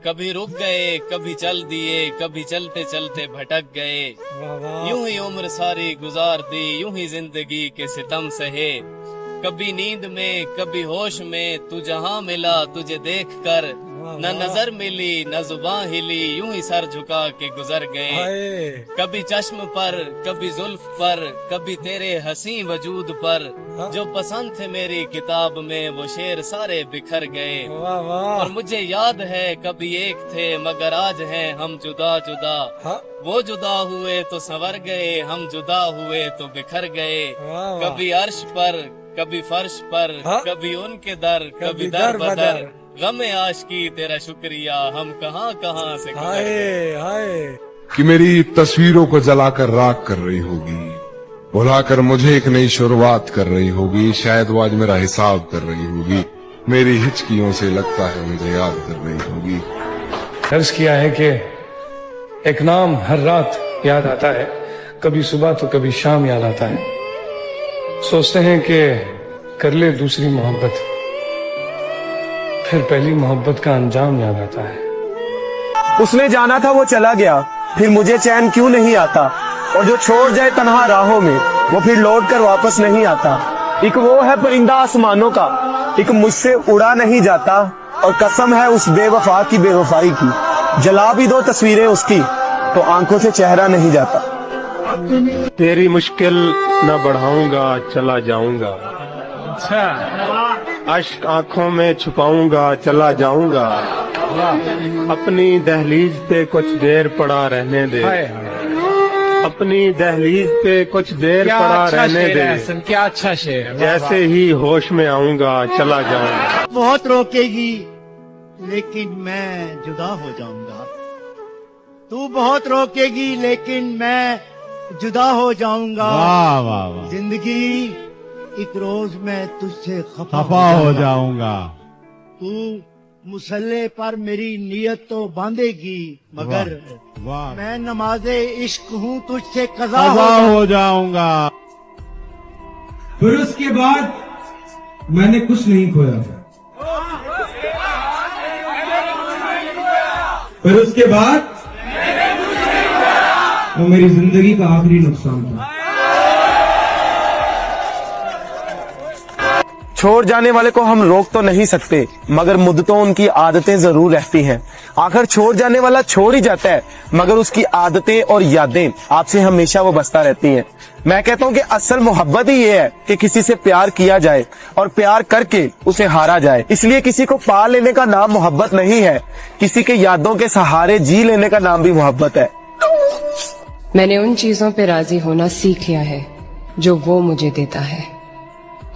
कभी रुक गए, कभी चल दिए, कभी चलते चलते भटक गए। यूं ही उम्र सारी गुजार दी, यूं ही जिंदगी के सितम सहे। कभी नींद में, कभी होश में, तू जहां मिला तुझे देख कर, न नजर मिली न जुबान हिली, यूं ही सर झुका के गुजर गए। कभी चश्म पर, कभी जुल्फ पर, कभी तेरे हंसी वजूद पर, जो पसंद थे मेरी किताब में वो शेर सारे बिखर गए। और मुझे याद है कभी एक थे मगर आज हैं हम जुदा जुदा। वो जुदा हुए तो संवर गए, हम जुदा हुए तो बिखर गए। कभी अर्श पर, कभी फर्श पर, कभी उनके दर, कभी दर बदर। गमे आशिकी तेरा शुक्रिया, हम कहां कहां से गुजर गए। कि मेरी तस्वीरों को जलाकर राख कर रही होगी, बुलाकर मुझे एक नई शुरुआत कर रही होगी। शायद वो आज मेरा हिसाब कर रही होगी, मेरी हिचकियों से लगता है मुझे याद कर रही होगी। अर्ज किया है कि एक नाम हर रात याद आता है, कभी सुबह तो कभी शाम याद आता है। सोचते हैं कि कर ले दूसरी मोहब्बत, फिर पहली मोहब्बत का अंजाम याद आता है। उसने जाना था वो चला गया, फिर मुझे चैन क्यों नहीं आता। और जो छोड़ जाए तन्हा राहों में, वो फिर लौट कर वापस नहीं आता। एक वो है परिंदा आसमानों का, एक मुझसे उड़ा नहीं जाता। और कसम है उस बेवफा की बेवफाई की, जला भी दो तस्वीरें उसकी तो आंखों से चेहरा नहीं जाता। तेरी मुश्किल न बढ़ाऊंगा चला जाऊंगा, अश्क आंखों में छुपाऊंगा चला जाऊंगा। अपनी दहलीज पे कुछ देर पड़ा रहने दे, अपनी दहलीज पे कुछ देर पड़ा रहने दे। क्या अच्छा शेर है। जैसे ही होश में आऊंगा चला जाऊंगा। बहुत रोकेगी लेकिन मैं जुदा हो जाऊंगा। तू बहुत रोकेगी लेकिन मैं जुदा हो जाऊंगा। वाह वाह वाह। जिंदगी एक रोज मैं तुझसे खफा हो जाऊंगा। तू मुसल्ले पर मेरी नियत तो बांधेगी, मगर वाह मैं नमाजे इश्क हूँ तुझसे कज़ा हो जाऊंगा। फिर उसके बाद मैंने कुछ नहीं खोया। फिर उसके बाद वो मेरी जिंदगी का आखिरी नुकसान था। छोड़ जाने वाले को हम रोक तो नहीं सकते, मगर मुद्दतों उनकी आदतें जरूर रहती हैं। आखिर छोड़ जाने वाला छोड़ ही जाता है, मगर उसकी आदतें और यादें आपसे हमेशा वो बसता रहती हैं। मैं कहता हूँ कि असल मोहब्बत ही ये है कि किसी से प्यार किया जाए और प्यार करके उसे हारा जाए। इसलिए किसी को पा लेने का नाम मोहब्बत नहीं है, किसी के यादों के सहारे जी लेने का नाम भी मोहब्बत है। मैंने उन चीजों पे राजी होना सीख लिया है जो वो मुझे देता है,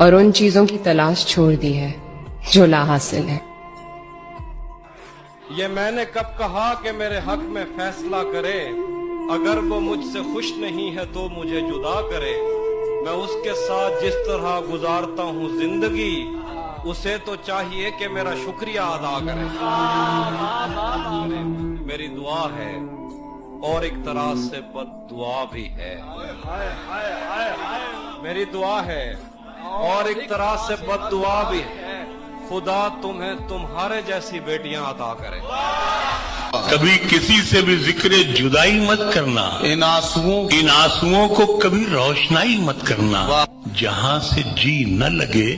और उन चीजों की तलाश छोड़ दी है जो ला हासिल है। ये मैंने कब कहा कि मेरे हक में फैसला करे, अगर वो मुझसे खुश नहीं है तो मुझे जुदा करे। मैं उसके साथ जिस तरह गुजारता हूँ जिंदगी, उसे तो चाहिए कि मेरा शुक्रिया अदा करे। मेरी दुआ है और एक तरह से बद्दुआ भी है। मेरी दुआ है और एक तरह से बद्दुआ भी है। खुदा तुम्हें तुम्हारे जैसी बेटियां अता करे। कभी किसी से भी जिक्र जुदाई मत करना, इन आंसुओं को कभी रोशनाई मत करना। जहाँ से जी न लगे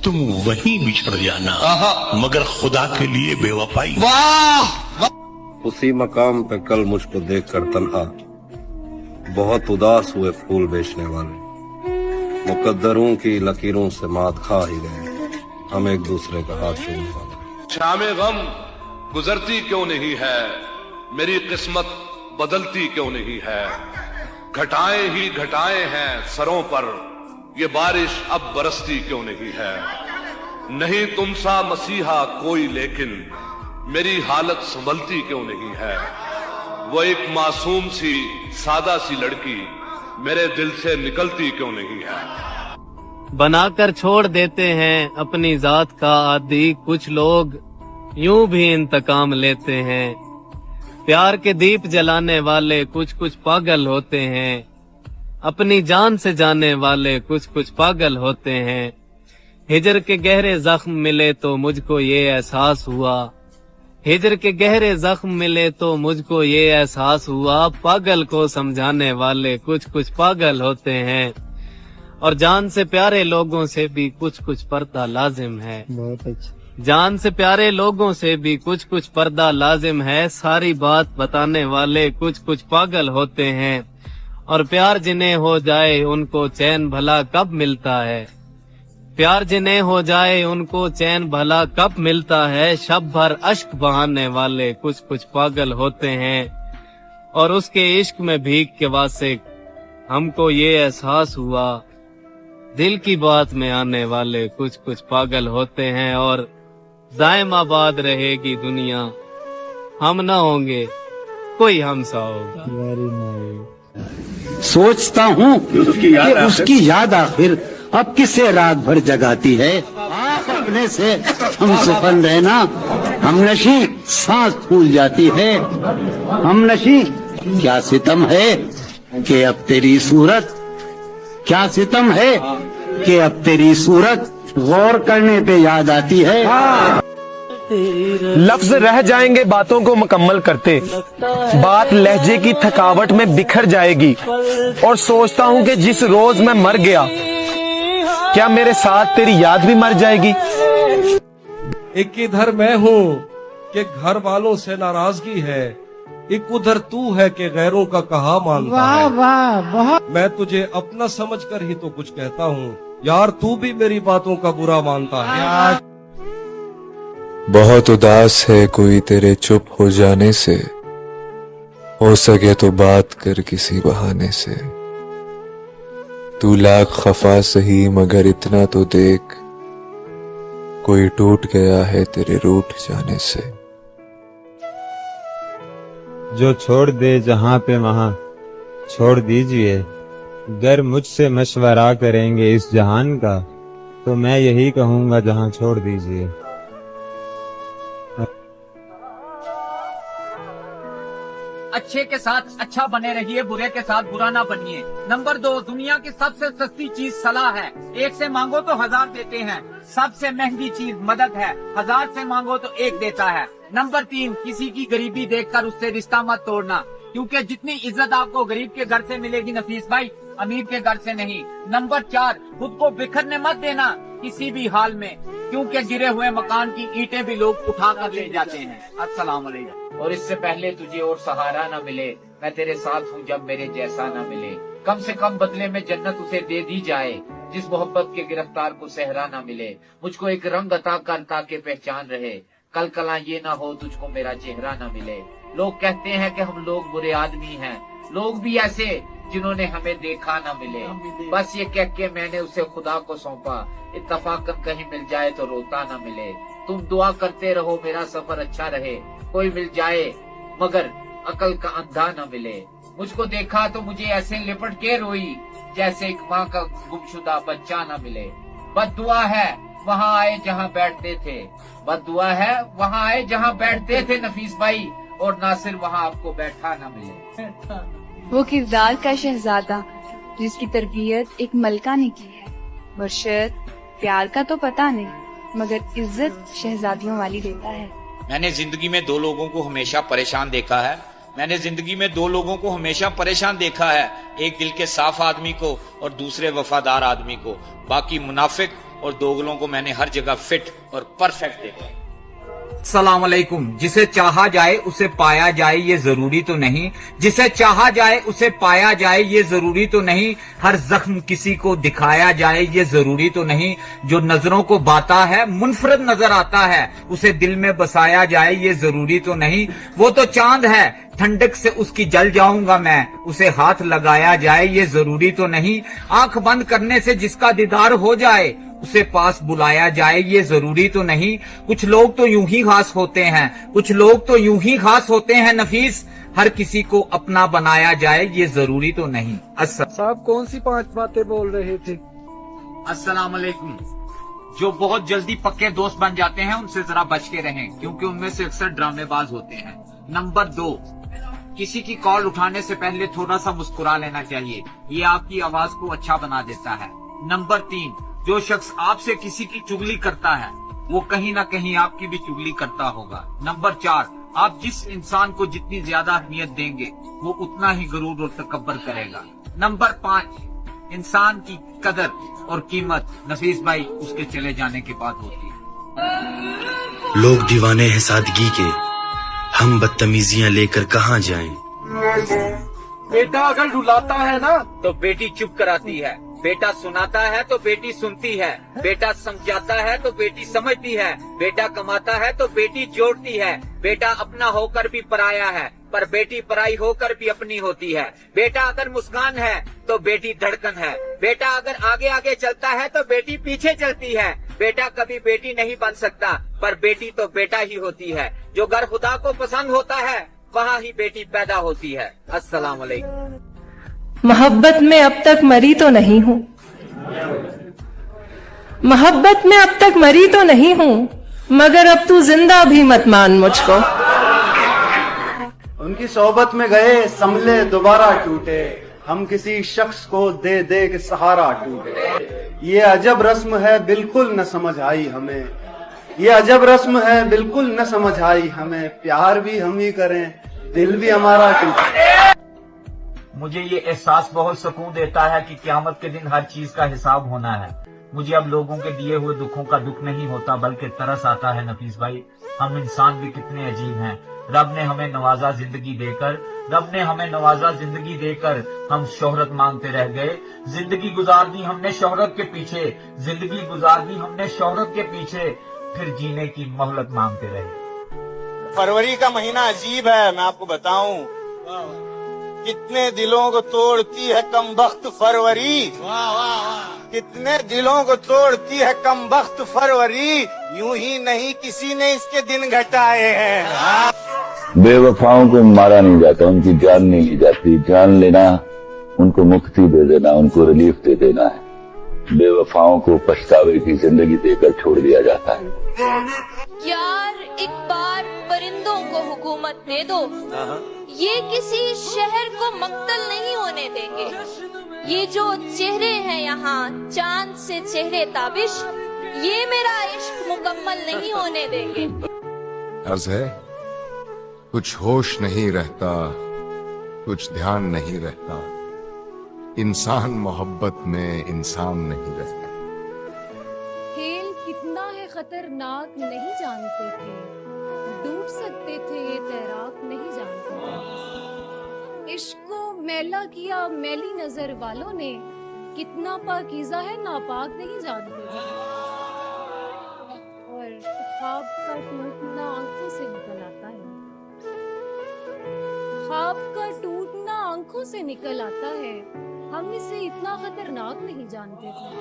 तुम वहीं बिछड़ जाना, मगर खुदा के लिए बेवफाई। उसी मकाम पे कल मुझको देखकर तन्हा बहुत उदास हुए फूल बेचने वाले। मुकद्दरों की लकीरों से मात खा ही गए, हम एक दूसरे का हाथ चूमने वाले। शामे गम गुजरती क्यों नहीं है, मेरी किस्मत बदलती क्यों नहीं है। घटाएं ही घटाएं हैं सरों पर, ये बारिश अब बरसती क्यों नहीं है। नहीं तुम सा मसीहा कोई लेकिन मेरी हालत संभलती क्यों नहीं है। वो एक मासूम सी सादा सी लड़की मेरे दिल से निकलती क्यों नहीं है। बनाकर छोड़ देते हैं अपनी जात का आदि, कुछ लोग यूं भी इंतकाम लेते हैं। प्यार के दीप जलाने वाले कुछ कुछ पागल होते हैं, अपनी जान से जाने वाले कुछ कुछ पागल होते हैं। हिजर के गहरे जख्म मिले तो मुझको ये एहसास हुआ, हिजर के गहरे जख्म मिले तो मुझको ये एहसास हुआ, पागल को समझाने वाले कुछ कुछ पागल होते हैं, और जान से प्यारे लोगों से भी कुछ कुछ पर्दा लाजिम है। बहुत अच्छा। जान से प्यारे लोगों से भी कुछ कुछ पर्दा लाजिम है, सारी बात बताने वाले कुछ कुछ पागल होते हैं, और प्यार जिन्हें हो जाए उनको चैन भला कब मिलता है। प्यार जिन्हें हो जाए उनको चैन भला कब मिलता है, शब भर अश्क बहाने वाले कुछ कुछ पागल होते हैं, और उसके इश्क में भीग के वास्ते हमको ये एहसास हुआ, दिल की बात में आने वाले कुछ कुछ पागल होते हैं, और दायम आबाद रहेगी दुनिया, हम ना होंगे कोई हमसा होगा। Very nice. सोचता हूँ कि उसकी याद आखिर अब किसे रात भर जगाती है। आप अपने से हम सुपन रहना, हमनशी सांस फूल जाती है। हमनशी क्या सितम है कि अब तेरी सूरत, क्या सितम है कि अब तेरी सूरत गौर करने पे याद आती है। लफ्ज रह जाएंगे बातों को मुकम्मल करते, बात लहजे की थकावट में बिखर जाएगी, और सोचता हूँ कि जिस रोज मैं मर गया क्या मेरे साथ तेरी याद भी मर जाएगी। एक इधर मैं हूँ कि घर वालों से नाराजगी है, एक उधर तू है कि गैरों का कहा मानता है। वाह वाह, बहुत। मैं तुझे अपना समझकर ही तो कुछ कहता हूँ यार, तू भी मेरी बातों का बुरा मानता है। बहुत उदास है कोई तेरे चुप हो जाने से, हो सके तो बात कर किसी बहाने से। तू लाख खफा सही मगर इतना तो देख, कोई टूट गया है तेरे रूठ जाने से। जो छोड़ दे जहां पे वहां छोड़ दीजिए, गर मुझसे मशवरा करेंगे इस जहान का, तो मैं यही कहूंगा जहां छोड़ दीजिए। अच्छे के साथ अच्छा बने रहिए, बुरे के साथ बुरा ना बनिए। नंबर 2, दुनिया की सबसे सस्ती चीज सलाह है, एक से मांगो तो 1000 देते हैं। सबसे महंगी चीज मदद है, 1000 से मांगो तो 1 देता है। नंबर 3, किसी की गरीबी देखकर उससे रिश्ता मत तोड़ना, क्योंकि जितनी इज्जत आपको गरीब के घर से मिलेगी नफीस भाई, अमीर के घर से नहीं। नंबर 4, खुद को बिखरने मत देना किसी भी हाल में, क्योंकि गिरे हुए मकान की ईंटें भी लोग उठा कर ले जाते हैं। अस्सलाम वालेकुम। और इससे पहले तुझे और सहारा न मिले, मैं तेरे साथ हूँ जब मेरे जैसा न मिले। कम से कम बदले में जन्नत उसे दे दी जाए, जिस मोहब्बत के गिरफ्तार को सहरा न मिले। मुझको एक रंग अता कर ताकि पहचान रहे, कल कला ये ना हो तुझको मेरा चेहरा न मिले। लोग कहते हैं कि हम लोग बुरे आदमी हैं, लोग भी ऐसे जिन्होंने हमें देखा न मिले। बस ये कह के मैंने उसे खुदा को सौंपा, इत्तफाकन कहीं मिल जाए तो रोता न मिले। तुम दुआ करते रहो मेरा सफर अच्छा रहे, कोई मिल जाए मगर अकल का अंधा न मिले। मुझको देखा तो मुझे ऐसे लिपट के रोई, जैसे एक माँ का गुमशुदा बच्चा न मिले। बद्दुआ है वहाँ आए जहाँ बैठते थे, बद्दुआ है वहाँ आए जहाँ बैठते थे नफीस भाई, और नासिर वहाँ आपको बैठा न मिले। वो किरदार का शहजादा जिसकी तरबियत एक मलका ने की है, मुर्शिद प्यार का तो पता नहीं, मगर इज्जत शहजादियों वाली देता है। मैंने जिंदगी में 2 लोगों को हमेशा परेशान देखा है, मैंने जिंदगी में 2 लोगों को हमेशा परेशान देखा है, एक दिल के साफ आदमी को और दूसरे वफादार आदमी को। बाकी मुनाफिक और दोगलों को मैंने हर जगह फिट और परफेक्ट देखा है। अस्सलाम वालेकुम। जिसे चाहा जाए उसे पाया जाए ये जरूरी तो नहीं, जिसे चाहा जाए उसे पाया जाए ये जरूरी तो नहीं, हर जख्म किसी को दिखाया जाए ये जरूरी तो नहीं, जो नजरों को बाता है मुनफरद नजर आता है उसे दिल में बसाया जाए ये जरूरी तो नहीं। वो तो चांद है ठंडक से उसकी जल जाऊंगा मैं, उसे हाथ लगाया जाए ये जरूरी तो नहीं, आंख बंद करने से जिसका दीदार हो जाए उसे पास बुलाया जाए ये जरूरी तो नहीं। कुछ लोग तो यूं ही खास होते हैं, कुछ लोग तो यूं ही खास होते हैं नफीस, हर किसी को अपना बनाया जाए ये जरूरी तो नहीं। साहब कौन सी 5 बातें बोल रहे थे? अस्सलाम वालेकुम। जो बहुत जल्दी पक्के दोस्त बन जाते हैं उनसे जरा बच के रहें, क्योंकि उनमें से अक्सर ड्रामेबाज होते हैं। नंबर 2, किसी की कॉल उठाने से पहले थोड़ा सा मुस्कुरा लेना चाहिए, ये आपकी आवाज को अच्छा बना देता है। नंबर 3, जो शख्स आपसे किसी की चुगली करता है वो कहीं ना कहीं आपकी भी चुगली करता होगा। नंबर 4, आप जिस इंसान को जितनी ज्यादा अहमियत देंगे वो उतना ही गरूर और तकब्बर करेगा। नंबर 5, इंसान की कदर और कीमत नफीस भाई उसके चले जाने के बाद होती है। लोग दीवाने हैं सादगी के, हम बदतमीजियां लेकर कहाँ जाएं? बेटा अगर रुलाता है ना तो बेटी चुप कराती है, बेटा सुनाता है तो बेटी सुनती है, बेटा समझाता है तो बेटी समझती है, बेटा कमाता है तो बेटी जोड़ती है, बेटा अपना होकर भी पराया है पर बेटी पराई होकर भी अपनी होती है, बेटा अगर मुस्कान है तो बेटी धड़कन है, बेटा अगर आगे आगे चलता है तो बेटी पीछे चलती है, बेटा कभी बेटी नहीं बन सकता पर बेटी तो बेटा ही होती है। जो घर खुदा को पसंद होता है वहाँ ही बेटी पैदा होती है। अस्सलाम वालेकुम। मोहब्बत में अब तक मरी तो नहीं हूँ, मोहब्बत में अब तक मरी तो नहीं हूँ, मगर अब तू जिंदा भी मत मान मुझको। उनकी सोहबत में गए संभले दोबारा टूटे, हम किसी शख्स को दे दे के सहारा टूटे। ये अजब रस्म है बिल्कुल न समझ आई हमें, ये अजब रस्म है बिल्कुल न समझ आई हमें, प्यार भी हम ही करें दिल भी हमारा टूटे। मुझे ये एहसास बहुत सुकून देता है कि क़यामत के दिन हर चीज का हिसाब होना है। मुझे अब लोगों के दिए हुए दुखों का दुख नहीं होता बल्कि तरस आता है। नफीस भाई, हम इंसान भी कितने अजीब हैं। रब ने हमें नवाजा जिंदगी देकर, रब ने हमें नवाजा जिंदगी देकर हम शोहरत मांगते रह गए। जिंदगी गुजार दी हमने शोहरत के पीछे, जिंदगी गुजार दी हमने शोहरत के पीछे, फिर जीने की मोहलत मांगते रहे। फरवरी का महीना अजीब है, मैं आपको बताऊं। कितने दिलों को तोड़ती है कमबख्त फरवरी, कितने दिलों को तोड़ती है कमबख्त फरवरी, यूं ही नहीं किसी ने इसके दिन घटाए हैं। बेवफाओं को मारा नहीं जाता, उनकी जान नहीं ली जाती। जान लेना, उनको मुक्ति दे देना, उनको रिलीफ दे देना है। बेवफाओं को पछतावे की जिंदगी देकर छोड़ दिया जाता है। यार एक बार परिंदों को हुकूमत दे दो, ये किसी शहर को मक्तल नहीं होने देंगे। ये जो चेहरे हैं यहाँ चांद से चेहरे ताबिश, ये मेरा इश्क मुकम्मल नहीं होने देंगे। अर्ज है, कुछ होश नहीं रहता, कुछ ध्यान नहीं रहता, इंसान मोहब्बत में इंसान नहीं रहता। खेल कितना है खतरनाक नहीं जानते थे, डूब सकते थे ये तैराक नहीं जानते थे। इश्क को मैला किया मैली नजर वालों ने, कितना पाकीज़ा है नापाक नहीं जानते थे। और ख्वाब का टूटना आंखों से निकल आता है, ख्वाब का टूटना आंखों से निकल आता है, हम इसे इतना खतरनाक नहीं जानते थे।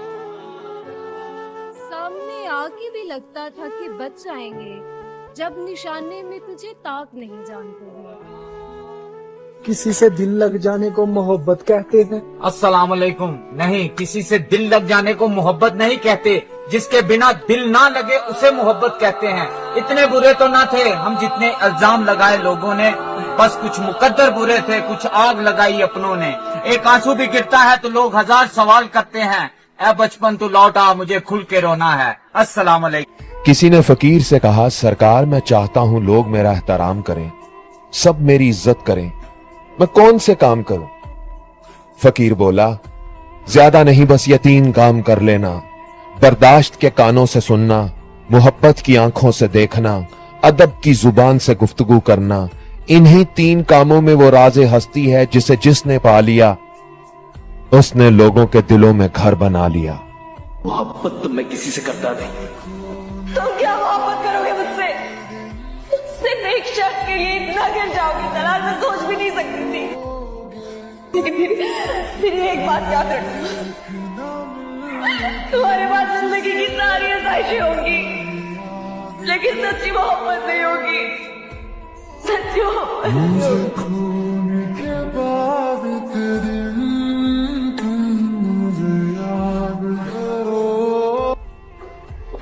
सामने आके भी लगता था कि बच जाएंगे, जब निशाने में तुझे ताक नहीं जानते थे। किसी से दिल लग जाने को मोहब्बत कहते हैं। अस्सलाम वालेकुम। नहीं, किसी से दिल लग जाने को मोहब्बत नहीं कहते, जिसके बिना दिल ना लगे उसे मोहब्बत कहते हैं। इतने बुरे तो ना थे हम जितने इल्जाम लगाए लोगों ने, बस कुछ मुकद्दर बुरे थे, कुछ आग लगाई अपनों ने। एक आंसू भी गिरता है तो लोग हजार सवाल करते हैं, ऐ बचपन तू लौटा मुझे खुल के रोना है। अस्सलाम वालेकुम। किसी ने फकीर से कहा, सरकार मैं चाहता हूं लोग मेरा एहतराम करें, सब मेरी इज्जत करें, मैं कौन से काम करूं? फकीर बोला, ज्यादा नहीं बस ये 3 काम कर लेना, बर्दाश्त के कानों से सुनना, मोहब्बत की आंखों से देखना, अदब की जुबान से गुफ्तगू करना। इन्हीं 3 कामों में वो राज़े हस्ती है जिसे जिसने पा लिया उसने लोगों के दिलों में घर बना लिया। मोहब्बत तो मैं किसी से करता नहीं। तुम क्या मोहब्बत करोगे मुझसे? सिर्फ एक शख्स के लिए इतना गिर जाओगी, तलाक मैं सोच भी नहीं सकती थी। लेकिन फिर एक बात याद रखना, तुम्हारे पास जिंदगी की सारी आसाइशें होंगी, लेकिन सच्ची मोहब्बत नहीं होगी। सच्ची मोहब्बत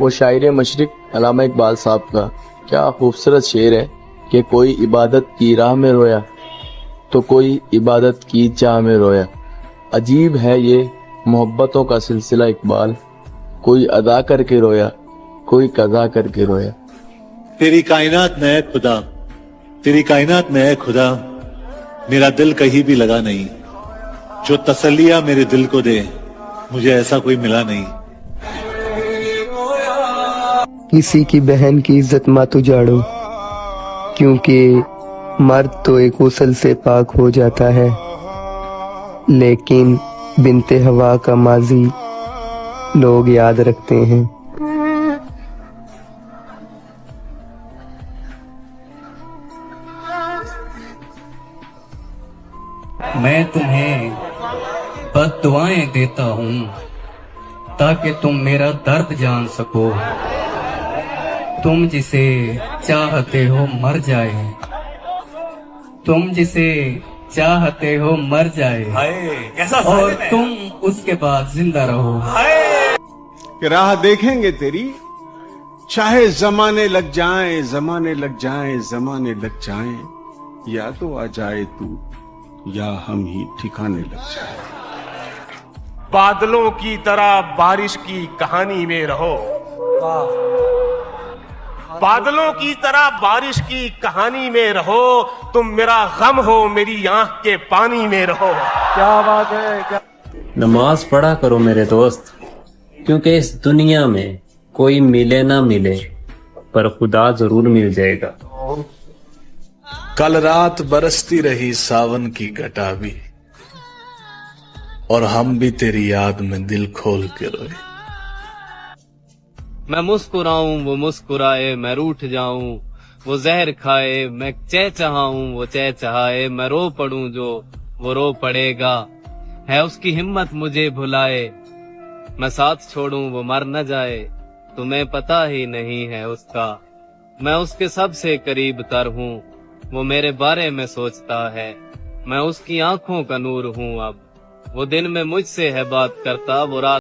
वो शायर मशरिक अल्लामा इकबाल साहब का क्या खूबसूरत शेर है कि कोई इबादत की राह में रोया तो कोई इबादत की चाह में रोया। अजीब है ये मोहब्बतों का सिलसिला इकबाल, कोई अदा करके रोया कोई कज़ा करके रोया। तेरी कायनात में है खुदा, तेरी कायनात में है खुदा, मेरा दिल कहीं भी लगा नहीं, जो तसल्लियां मेरे दिल को दे मुझे ऐसा कोई मिला नहीं। किसी की बहन की इज्जत मत उजाड़ो, क्योंकि मर्द तो एक गुस्ल से पाक हो जाता है, लेकिन बिनते हवा का माजी लोग याद रखते हैं। मैं तुम्हें बद्दुआएं देता हूँ ताकि तुम मेरा दर्द जान सको। तुम जिसे चाहते हो मर जाए, तुम जिसे चाहते हो मर जाए, और तुम उसके बाद जिंदा रहो। कि राह देखेंगे तेरी, चाहे जमाने लग जाएं, जमाने लग जाएं, जमाने लग जाएं, या तो आ जाए तू या हम ही ठिकाने लग जाए। बादलों की तरह बारिश की कहानी में रहो, बादलों की तरह बारिश की कहानी में रहो, तुम मेरा गम हो मेरी आंख के पानी में रहो। क्या बात है, क्या नमाज पढ़ा करो मेरे दोस्त, क्योंकि इस दुनिया में कोई मिले ना मिले पर खुदा जरूर मिल जाएगा। कल रात बरसती रही सावन की घटा भी, और हम भी तेरी याद में दिल खोल के रोए। मैं मुस्कुराऊं वो मुस्कुराए, मैं रूठ जाऊं वो जहर खाए, मैं चहचहाऊं वो चहचहाए, मैं रो पड़ूं जो वो रो पड़ेगा, है उसकी हिम्मत मुझे भुलाए, मैं साथ छोड़ूं वो मर न जाए, तुम्हें पता ही नहीं है उसका, मैं उसके सबसे करीब तर हूँ, वो मेरे बारे में सोचता है, मैं उसकी आंखों का नूर हूँ अब, वो दिन में मुझसे है बात करता, वो रात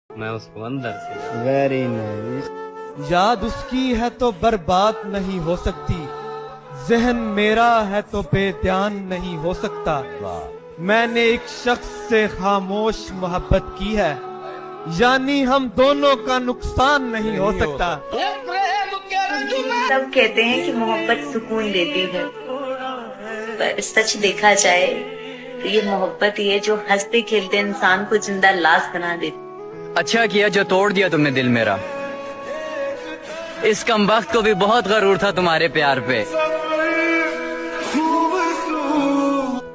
मैं उसको अंदर से वेरी नाइस। याद उसकी है तो बर्बाद नहीं हो सकती, जहन मेरा है तो बेध्यान नहीं हो सकता। मैंने एक शख्स से खामोश मोहब्बत की है, यानी हम दोनों का नुकसान नहीं हो सकता। सब कहते हैं कि मोहब्बत सुकून देती है, पर सच देखा जाए तो ये मोहब्बत ही है जो हंसते खेलते इंसान को जिंदा लाश बना देती। अच्छा किया जो तोड़ दिया तुमने दिल मेरा, इस कमबख्त को भी बहुत गरूर था तुम्हारे प्यार पे।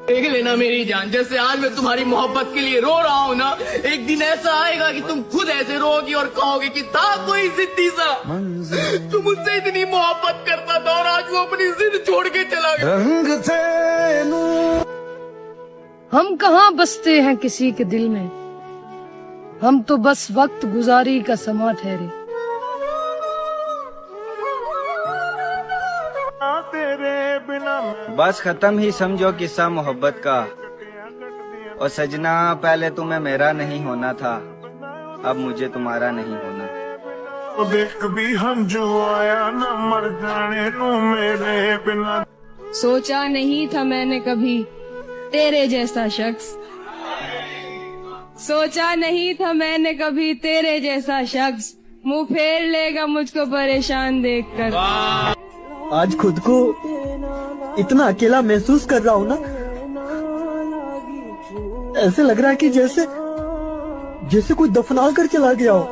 देख लेना मेरी जान, जैसे आज मैं तुम्हारी मोहब्बत के लिए रो रहा हूँ ना, एक दिन ऐसा आएगा कि तुम खुद ऐसे रोगी और कहोगे कि था कोई जिद्दी सा, तुम मुझसे इतनी मोहब्बत करता था और आज वो अपनी जिद छोड़ के चला गया। हम कहाँ बसते हैं किसी के दिल में, हम तो बस वक्त गुजारी का समा ठहरे। बस खत्म ही समझो किस्सा मोहब्बत का, और सजना पहले तुम्हें मेरा नहीं होना था, अब मुझे तुम्हारा नहीं होना। देख भी हम जो आया न मर जाने नो मेरे बिना। सोचा नहीं था मैंने कभी तेरे जैसा शख्स, सोचा नहीं था मैंने कभी तेरे जैसा शख्स, मुंह फेर लेगा मुझको परेशान देखकर। आज खुद को इतना अकेला महसूस कर रहा हूँ ना, ऐसे लग रहा है कि जैसे कोई दफना कर चला गया हो।